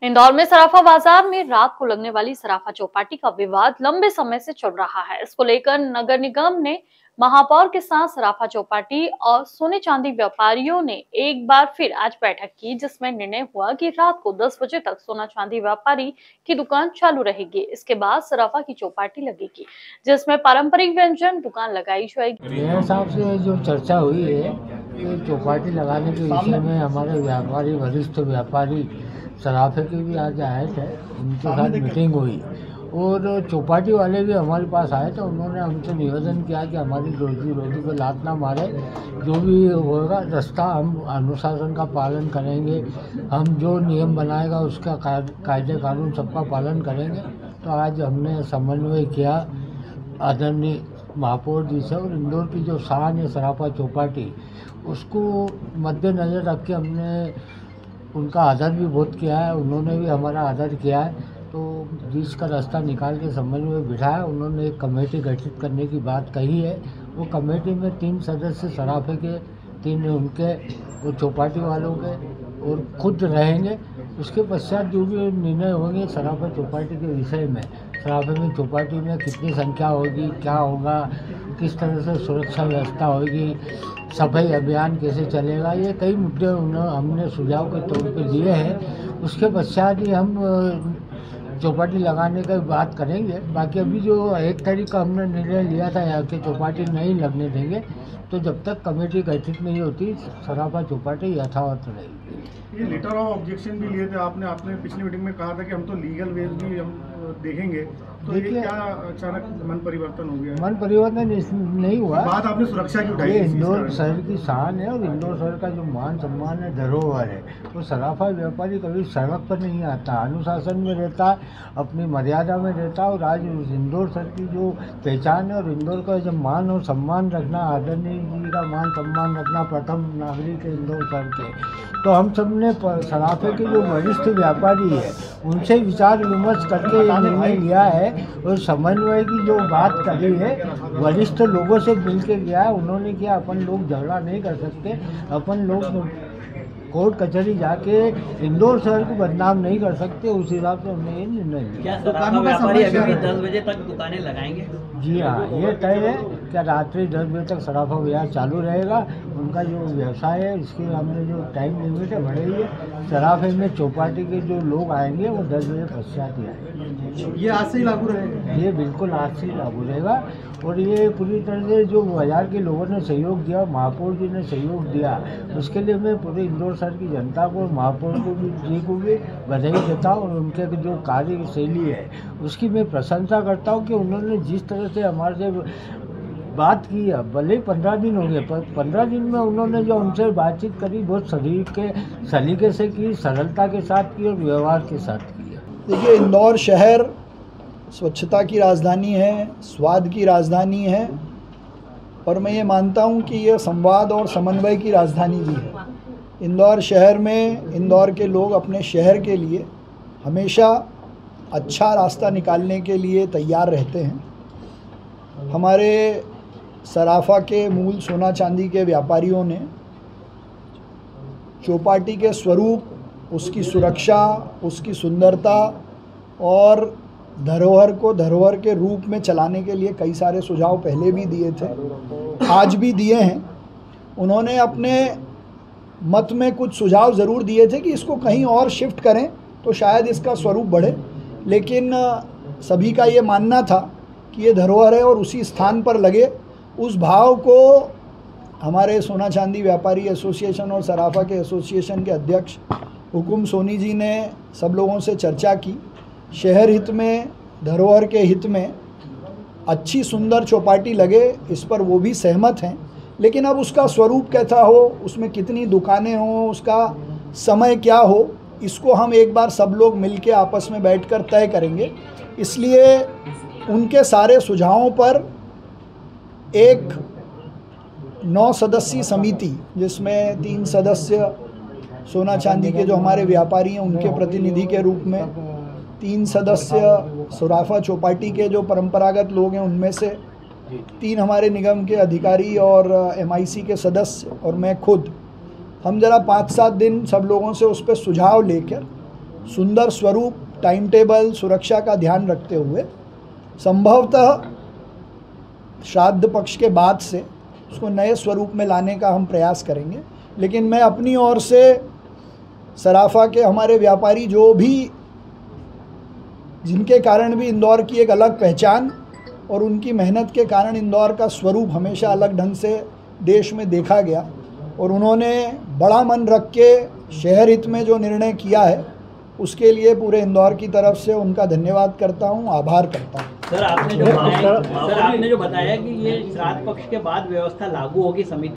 इंदौर में सराफा बाजार में रात को लगने वाली सराफा चौपाटी का विवाद लंबे समय से चल रहा है। इसको लेकर नगर निगम ने महापौर के साथ सराफा चौपाटी और सोने चांदी व्यापारियों ने एक बार फिर आज बैठक की, जिसमें निर्णय हुआ कि रात को 10 बजे तक सोना चांदी व्यापारी की दुकान चालू रहेगी। इसके बाद सराफा की चौपाटी लगेगी, जिसमें पारंपरिक व्यंजन दुकान लगाई जाएगी। मेरे हिसाब से जो चर्चा हुई है कि चौपाटी लगाने के विषय में हमारे व्यापारी, वरिष्ठ व्यापारी सराफे के भी आज आए थे, उनके साथ मीटिंग हुई और चौपाटी वाले भी हमारे पास आए थे। उन्होंने हमसे निवेदन किया कि हमारी रोजी रोटी को लात ना मारे, जो भी होगा रास्ता हम अनुशासन का पालन करेंगे, हम जो नियम बनाएगा उसका कायदे कानून सबका पालन करेंगे। तो आज हमने समन्वय किया आदरणीय महापौर जी से, और इंदौर की जो शान है सराफा चौपाटी, उसको मद्देनज़र रख के हमने उनका आदर भी बहुत किया है, उन्होंने भी हमारा आदर किया है। तो बीच का रास्ता निकाल के समन्वय बिठाया। उन्होंने एक कमेटी गठित करने की बात कही है। वो कमेटी में 3 सदस्य सराफे के, 3 उनके और चौपाटी वालों के और खुद रहेंगे। उसके पश्चात जो भी निर्णय होंगे सराफा चौपाटी के विषय में, सराफे में चौपाटी में कितनी संख्या होगी, क्या होगा, किस तरह से सुरक्षा व्यवस्था होगी, सफाई अभियान कैसे चलेगा, ये कई मुद्दे हमने सुझाव के तौर पे दिए हैं। उसके पश्चात ही हम चौपाटी लगाने की बात करेंगे। बाकी अभी जो 1 तारीख का हमने निर्णय लिया था यहाँ के चौपाटी नहीं लगने देंगे, तो जब तक कमेटी गठित नहीं होती सराफा चौपाटी यथावत रहेगी। ये लेटर ऑफ ऑब्जेक्शन भी लिए थे आपने पिछली मीटिंग में कहा था कि हम तो लीगल वेज भी हम देखेंगे, तो ये क्या अचानक मन परिवर्तन हो गया? मन परिवर्तन नहीं हुआ। बात आपने सुरक्षा की उठाई। ये इंदौर शहर की शान है और इंदौर शहर का जो मान सम्मान है, धरोहर है। तो सराफा व्यापारी कभी सड़क पर नहीं आता, अनुशासन में रहता, अपनी मर्यादा में रहता। और आज इंदौर शहर की जो पहचान है और इंदौर का जो मान और सम्मान रखना, आदरणीय जी का मान सम्मान रखना, प्रथम नागरिक है इंदौर शहर के। तो हम सब ने सराफे के जो वरिष्ठ व्यापारी है उनसे विचार विमर्श करके ये निर्णय लिया है और समन्वय की जो बात करी है वरिष्ठ लोगों से मिल के किया है। उन्होंने किया, अपन लोग झगड़ा नहीं कर सकते, अपन लोग कोर्ट कचहरी जाके इंदौर शहर को बदनाम नहीं कर सकते। उस हिसाब से हमने ये निर्णय लिया। क्या सराफा व्यापारी अभी भी 10 बजे तक दुकानें लगाएंगे? जी हाँ, ये तय है कि रात्रि 10 बजे तक सराफा बाजार चालू रहेगा। उनका जो व्यवसाय है इसके हमने जो टाइम लिमिट है बढ़ाई है। सराफे में चौपाटी के जो लोग आएंगे वो 10 बजे पश्चात ही आएंगे। ये आज से ही लागू रहेगा? ये बिल्कुल आज से ही लागू रहेगा। और ये पूरी तरह से जो बाजार के लोगों ने सहयोग दिया, महापौर जी ने सहयोग दिया, उसके लिए मैं पूरे इंदौर शहर की जनता को, महापौर को भी बधाई देता हूँ। और उनके जो कार्यशैली है उसकी मैं प्रशंसा करता हूँ कि उन्होंने जिस तरह से हमारे से बात की है, भले 15 दिन हो गए, पर 15 दिन में उन्होंने जो हमसे बातचीत करी बहुत सलीके से की, सरलता के साथ की और व्यवहार के साथ की। देखिए, इंदौर शहर स्वच्छता की राजधानी है, स्वाद की राजधानी है, और मैं ये मानता हूँ कि ये संवाद और समन्वय की राजधानी भी है। इंदौर शहर में इंदौर के लोग अपने शहर के लिए हमेशा अच्छा रास्ता निकालने के लिए तैयार रहते हैं। हमारे सराफा के मूल सोना चांदी के व्यापारियों ने चौपाटी के स्वरूप, उसकी सुरक्षा, उसकी सुंदरता और धरोहर को धरोहर के रूप में चलाने के लिए कई सारे सुझाव पहले भी दिए थे, आज भी दिए हैं। उन्होंने अपने मत में कुछ सुझाव ज़रूर दिए थे कि इसको कहीं और शिफ्ट करें तो शायद इसका स्वरूप बढ़े, लेकिन सभी का ये मानना था कि ये धरोहर है और उसी स्थान पर लगे। उस भाव को हमारे सोना चांदी व्यापारी एसोसिएशन और सराफा के एसोसिएशन के अध्यक्ष हुकुम सोनी जी ने सब लोगों से चर्चा की। शहर हित में, धरोहर के हित में अच्छी सुंदर चौपाटी लगे, इस पर वो भी सहमत हैं। लेकिन अब उसका स्वरूप कैसा हो, उसमें कितनी दुकानें हों, उसका समय क्या हो, इसको हम एक बार सब लोग मिलके आपस में बैठकर तय करेंगे। इसलिए उनके सारे सुझावों पर एक 9 सदस्यीय समिति, जिसमें 3 सदस्य सोना चांदी के जो हमारे व्यापारी हैं उनके प्रतिनिधि के रूप में, 3 सदस्य सराफा चौपाटी के जो परंपरागत लोग हैं उनमें से, 3 हमारे निगम के अधिकारी और MIC के सदस्य और मैं खुद, हम ज़रा 5-7 दिन सब लोगों से उस पर सुझाव लेकर सुंदर स्वरूप, टाइम टेबल, सुरक्षा का ध्यान रखते हुए संभवतः श्राद्ध पक्ष के बाद से उसको नए स्वरूप में लाने का हम प्रयास करेंगे। लेकिन मैं अपनी ओर से सराफा के हमारे व्यापारी जो भी जिनके कारण भी इंदौर की एक अलग पहचान और उनकी मेहनत के कारण इंदौर का स्वरूप हमेशा अलग ढंग से देश में देखा गया और उन्होंने बड़ा मन रख के शहर हित में जो निर्णय किया है उसके लिए पूरे इंदौर की तरफ से उनका धन्यवाद करता हूं, आभार करता हूं। सर आपने जो बताया कि ये श्राद्ध पक्ष के बाद व्यवस्था लागू होगी समिति